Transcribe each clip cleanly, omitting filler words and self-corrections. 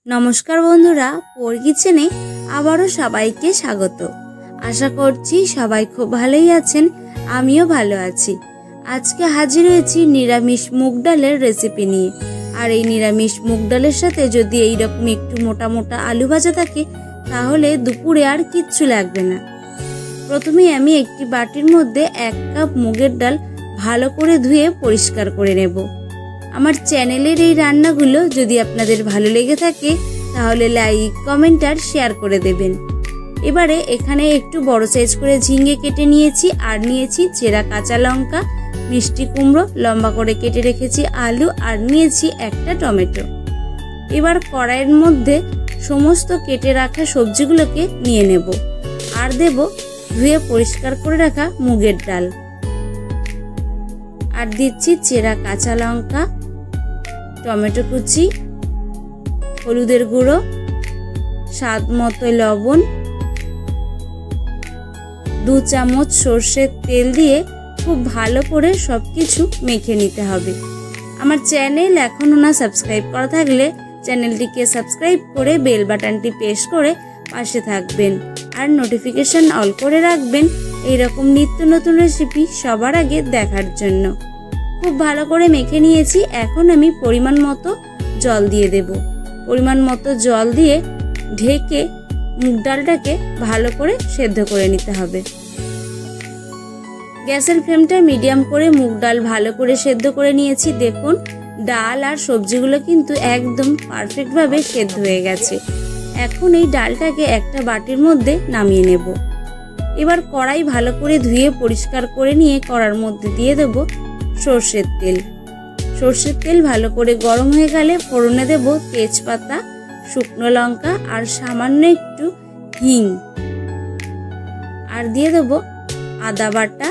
নমস্কার বন্ধুরা, পোর কিচেনে আবারও সবাইকে স্বাগত। আশা করছি সবাই খুব ভালোই আছেন, আমিও ভালো আছি। আজকে হাজির হয়েছি নিরামিষ মুগ ডালের রেসিপি নিয়ে। আর এই নিরামিষ মুগ ডালের সাথে যদি এইরকম একটু মোটা মোটা আলু ভাজা থাকে তাহলে দুপুরে আর কিচ্ছু লাগবে না। প্রথমে আমি একটি বাটির মধ্যে 1 কাপ মুগের ডাল ভালো করে ধুয়ে পরিষ্কার করে নেব। আমার চ্যানেলের এই রান্নাগুলো যদি আপনাদের ভালো লেগে থাকে তাহলে লাইক, কমেন্ট আর শেয়ার করে দেবেন। এবারে এখানে একটু বড় সাইজ করে ঝিঙে কেটে নিয়েছি, আর নিয়েছি চেরা কাঁচা লঙ্কা, মিষ্টি কুমড়ো লম্বা করে কেটে রেখেছি, আলু, আর নিয়েছি একটা টমেটো। এবার কড়াইয়ের মধ্যে সমস্ত কেটে রাখা সবজিগুলোকে নিয়ে নেব, আর দেব ধুয়ে পরিষ্কার করে রাখা মুগের ডাল, আর দিচ্ছি চেরা কাঁচা লঙ্কা, টমেটো কুচি, হলুদের গুঁড়ো, স্বাদ মতো লবণ, 2 চামচ সর্ষের তেল দিয়ে খুব ভালো করে সবকিছু মেখে নিতে হবে। আমার চ্যানেল এখনো না সাবস্ক্রাইব করা থাকলে চ্যানেলটিকে সাবস্ক্রাইব করে বেল বাটনটি প্রেস করে পাশে থাকবেন, আর নোটিফিকেশন অল করে রাখবেন এইরকম নিত্য নতুন রেসিপি সবার আগে দেখার জন্য। খুব ভালো করে মেখে নিয়েছি। এখন আমি পরিমাণ মতো জল দিয়ে দেব। পরিমাণ মতো জল দিয়ে ঢেকে মুগ ডালটাকে ভালো করে সেদ্ধ করে নিতে হবে। গ্যাসের ফ্লেমটা মিডিয়াম করে মুগ ডাল ভালো করে সেদ্ধ করে নিয়েছি। দেখুন, ডাল আর সবজিগুলো কিন্তু একদম পারফেক্টভাবে সেদ্ধ হয়ে গেছে। এখন এই ডালটাকে একটা বাটির মধ্যে নামিয়ে নেব। এবার কড়াই ভালো করে ধুয়ে পরিষ্কার করে নিয়ে কড়ার মধ্যে দিয়ে দেব সর্ষের তেল। সর্ষের তেল ভালো করে গরম হয়ে গেলে ফোড়নে দেব তেজপাতা, শুকনো লঙ্কা, আর সামান্য একটু হিং, আর দিয়ে দেব আদা বাটা।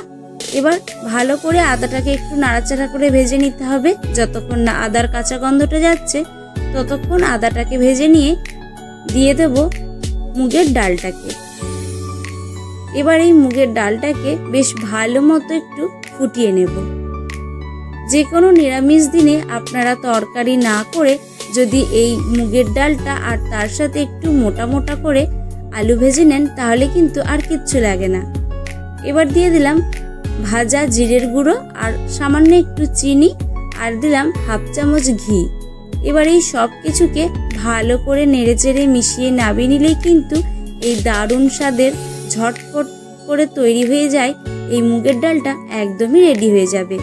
এবার ভালো করে আদাটাকে একটু নাড়াচাড়া করে ভেজে নিতে হবে। যতক্ষণ না আদার কাঁচা গন্ধটা যাচ্ছে ততক্ষণ আদাটাকে ভেজে নিয়ে দিয়ে দেব মুগের ডালটাকে। এবার এই মুগের ডালটাকে বেশ ভালো মতো একটু ফুটিয়ে নেব। যে কোনো নিরামিষ দিনে আপনারা তরকারি না করে যদি এই মুগের ডালটা আর তার সাথে একটু মোটা মোটা করে আলু ভেজে নেন তাহলে কিন্তু আর কিচ্ছু লাগে না। এবার দিয়ে দিলাম ভাজা জিরের গুঁড়ো, আর সামান্য একটু চিনি, আর দিলাম 1/2 চামচ ঘি। এবার এই সব কিছুকে ভালো করে নেড়েচেড়ে মিশিয়ে নামিয়ে নিলেই কিন্তু এই দারুণ স্বাদের ঝটপট করে তৈরি হয়ে যায় এই মুগের ডালটা, একদমই রেডি হয়ে যাবে।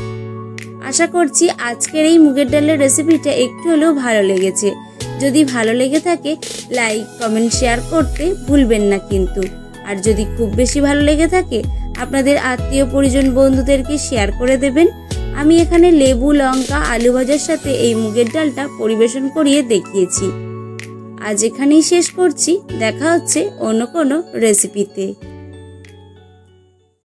আশা করছি আজকের এই মুগের ডালের রেসিপিটা একটু হলেও ভালো লেগেছে। যদি ভালো লেগে থাকে লাইক, কমেন্ট, শেয়ার করতে ভুলবেন না কিন্তু। আর যদি খুব বেশি ভালো লেগে থাকে আপনাদের আত্মীয় পরিজন বন্ধুদেরকে শেয়ার করে দেবেন। আমি এখানে লেবু, লঙ্কা, আলু ভাজার সাথে এই মুগের ডালটা পরিবেশন করিয়ে দেখিয়েছি। আজ এখানেই শেষ করছি। দেখা হচ্ছে অন্য কোনো রেসিপিতে।